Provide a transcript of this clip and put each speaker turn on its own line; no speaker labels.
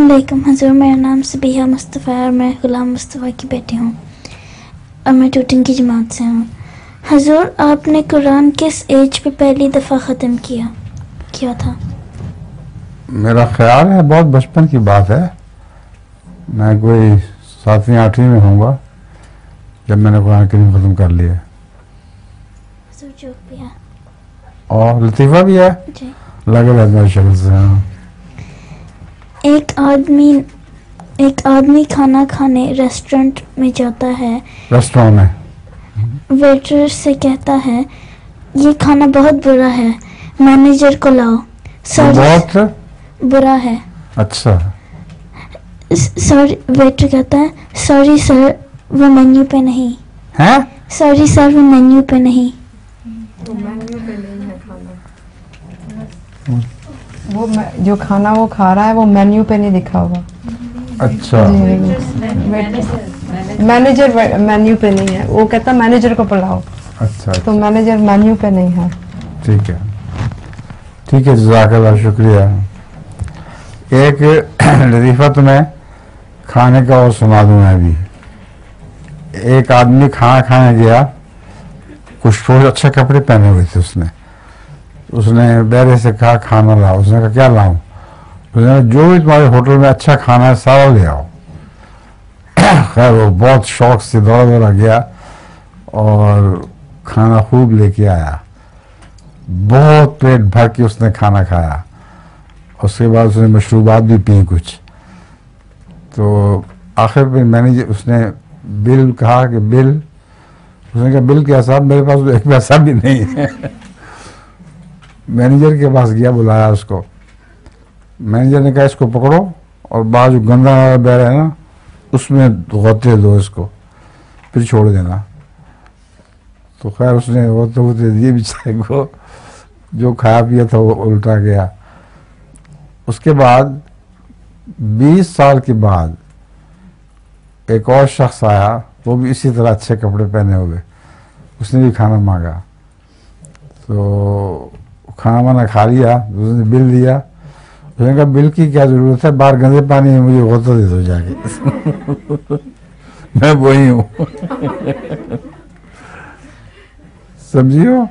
वालेकुम हज़ूर, मेरा नाम सबीहा मुस्तफ़ा है और मैं ग़ुलाम मुस्तफ़ा की बेटी हूँ और मैं टूटिंग की जमात से हूँ। हज़ूर, आपने कुरान किस एज पे पहली दफ़ा ख़त्म किया था?
मेरा ख्याल है बहुत बचपन की बात है। मैं कोई 7वीं 8वीं में होऊंगा जब मैंने कुरान करीम ख़त्म कर लिया।
हज़ूर, जोक भी है
और लतीफ़ा भी है
जी।
लगे रहता शक्ल से। हाँ।
एक आदमी खाना खाने रेस्टोरेंट में जाता है।
रेस्टोरेंट में
वेटर से कहता है, ये खाना बहुत बुरा है, मैनेजर को लाओ।
बहुत
बुरा है।
अच्छा।
सॉरी, वेटर कहता है, सॉरी सर, वो मेन्यू पे नहीं
है।
सॉरी सर, वो मेन्यू पे नहीं।
वो मेन्यू पे नहीं है खाना। वो जो खाना वो खा रहा है वो मेन्यू पे नहीं लिखा हुआ।
अच्छा।
मैनेजर मेन्यू पे नहीं है, वो कहता मैनेजर को बुलाओ।
अच्छा।
तो मैनेजर मेन्यू पे नहीं है।
ठीक है, ठीक है, जज़ाकल्लाह, शुक्रिया। एक लतीफ़ा तुम्हें खाने का और सुना दूं मैं भी। एक आदमी खाना खाने गया, कुछ रोज अच्छे कपड़े पहने हुए थे उसने बैरे से कहा खाना लाओ। उसने कहा क्या लाऊं? उसने कहा जो भी तुम्हारे होटल में अच्छा खाना है सारा ले आओ। खैर वो बहुत शौक से दौड़ा दौड़ा गया और खाना खूब लेके आया। बहुत पेट भर के उसने खाना खाया। उसके बाद उसने मशरूबात भी पी कुछ। तो आखिर में मैनेजर उसने बिल कहा कि बिल, उसने कहा बिल क्या साहब, मेरे पास तो एक पैसा भी नहीं है। मैनेजर के पास गया, बुलाया उसको। मैनेजर ने कहा इसको पकड़ो और बाहर जो गंदा बह रहा है ना उसमें गोते दो इसको, फिर छोड़ देना। तो खैर उसने गोते दिए बेचारे को। जो खाया पिया था वो उल्टा गया। उसके बाद 20 साल के बाद एक और शख्स आया, वो भी इसी तरह अच्छे कपड़े पहने हुए। उसने भी खाना मांगा तो खाना वाना खा लिया। उसने बिल दिया। उसने कहा बिल की क्या जरूरत है, बाहर गंदे पानी में मुझे गोता दे दो जाके। मैं वही हूँ। समझियो।